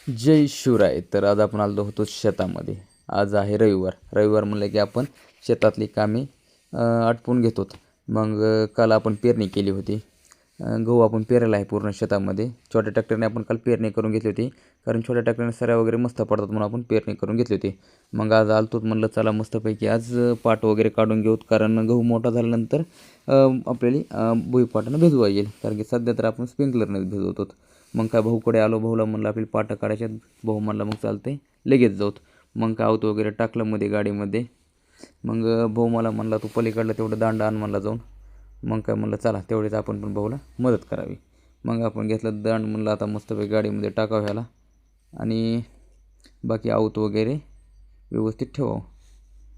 जय शिवराय. तर आज आपण आलो होतो शेतामध्ये. आज आहे रविवार. रविवार म्हणलं की आपण शेतातली कामे आटपून घेतो. मग काल आपण पेरणी केली होती. गहू आपण पेरायला आहे पूर्ण शेतामध्ये. छोट्या ट्रॅक्टरने आपण काल पेरणी करून घेतली होती, कारण छोट्या ट्रॅक्टरने सऱ्या वगैरे मस्त पडतात म्हणून आपण पेरणी करून घेतली होती. मग आज आलतोच म्हणलं चला मस्तपैकी आज पाट वगैरे काढून घेऊत, कारण गहू मोठा झाल्यानंतर आपल्याला भुईपाटानं भिजवा येईल, कारण की सध्या तर आपण स्प्रिंकलरनेच भिजवतो. मग काय भाऊकडे आलो. भाऊला म्हणलं आपली पाटं काढायच्यात. भाऊ म्हणला मग चालते लगेच जाऊत. मग काय आवतो वगैरे टाकलं मध्ये गाडीमध्ये. मग भाऊ मला म्हणला तू पलीकडलं तेवढं दांडा आण म्हणला जाऊन. मग काय म्हणलं चला तेवढेच आपण पण भाऊला मदत करावी. मग आपण घेतलं दांड. म्हणलं आता मस्तपैकी गाडीमध्ये टाकावं ह्याला आणि बाकी आवत वगैरे व्यवस्थित ठेवावं.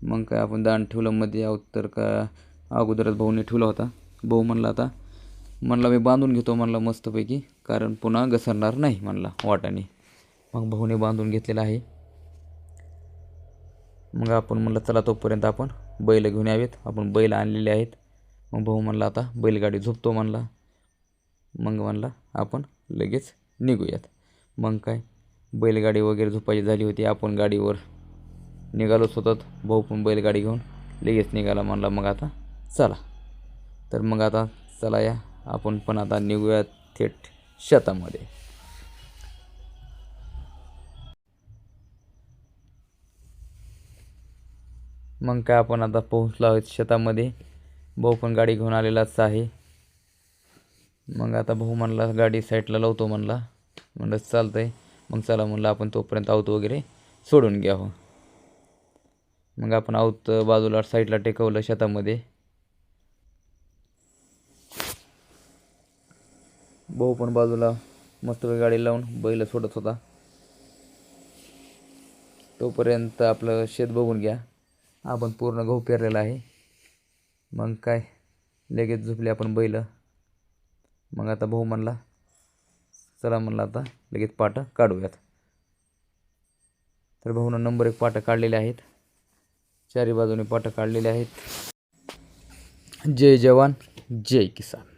मग काय आपण दांड ठेवलं मध्ये. आवत तर का अगोदरच भाऊने ठेवला होता. भाऊ म्हणला आता म्हणला मी बांधून घेतो म्हणला मस्तपैकी, कारण पुन्हा घसरणार नाही म्हणला वाटाने. मग भाऊने बांधून घेतलेला आहे. मग आपण म्हणलं चला तोपर्यंत आपण बैल घेऊन यावेत. आपण बैल आणलेले आहेत. मग भाऊ म्हणला आता बैलगाडी झोपतो म्हणला. मग म्हणला आपण लगेच निघूयात. मग काय बैलगाडी वगैरे झोपायची झाली होती. आपण गाडीवर निघालोच होतात. भाऊ पण बैलगाडी घेऊन लगेच निघाला. म्हणला मग आता चला. तर मग आता चला या आपण पण आता निघूयात थेट शेतामध्ये. मग काय आपण आता पोहोचलो आहोत शेतामध्ये. भाऊ पण गाडी घेऊन आलेलाच आहे. मग आता भाऊ म्हणला गाडी साईडला लावतो म्हणला. म्हणलं चालतं आहे. मग चला म्हणलं आपण तोपर्यंत आऊत वगैरे सोडून घ्यावं. मग आपण आऊत बाजूला साईडला टेकवलं शेतामध्ये. भाऊ पण बाजूला मस्त गाडी लावून बैल सोडत होता. तोपर्यंत आपलं शेत बघून घ्या. आपण पूर्ण गहू पेरलेला आहे. मग काय लगेच झोपले आपण बैल. मग आता भाऊ म्हणला चला म्हणला आता लगेच पाटं काढूयात. तर भाऊनं नंबर 1 पाटं काढलेले आहेत. चारी बाजूने पाटं काढलेले आहेत. जय जवान जय किसान.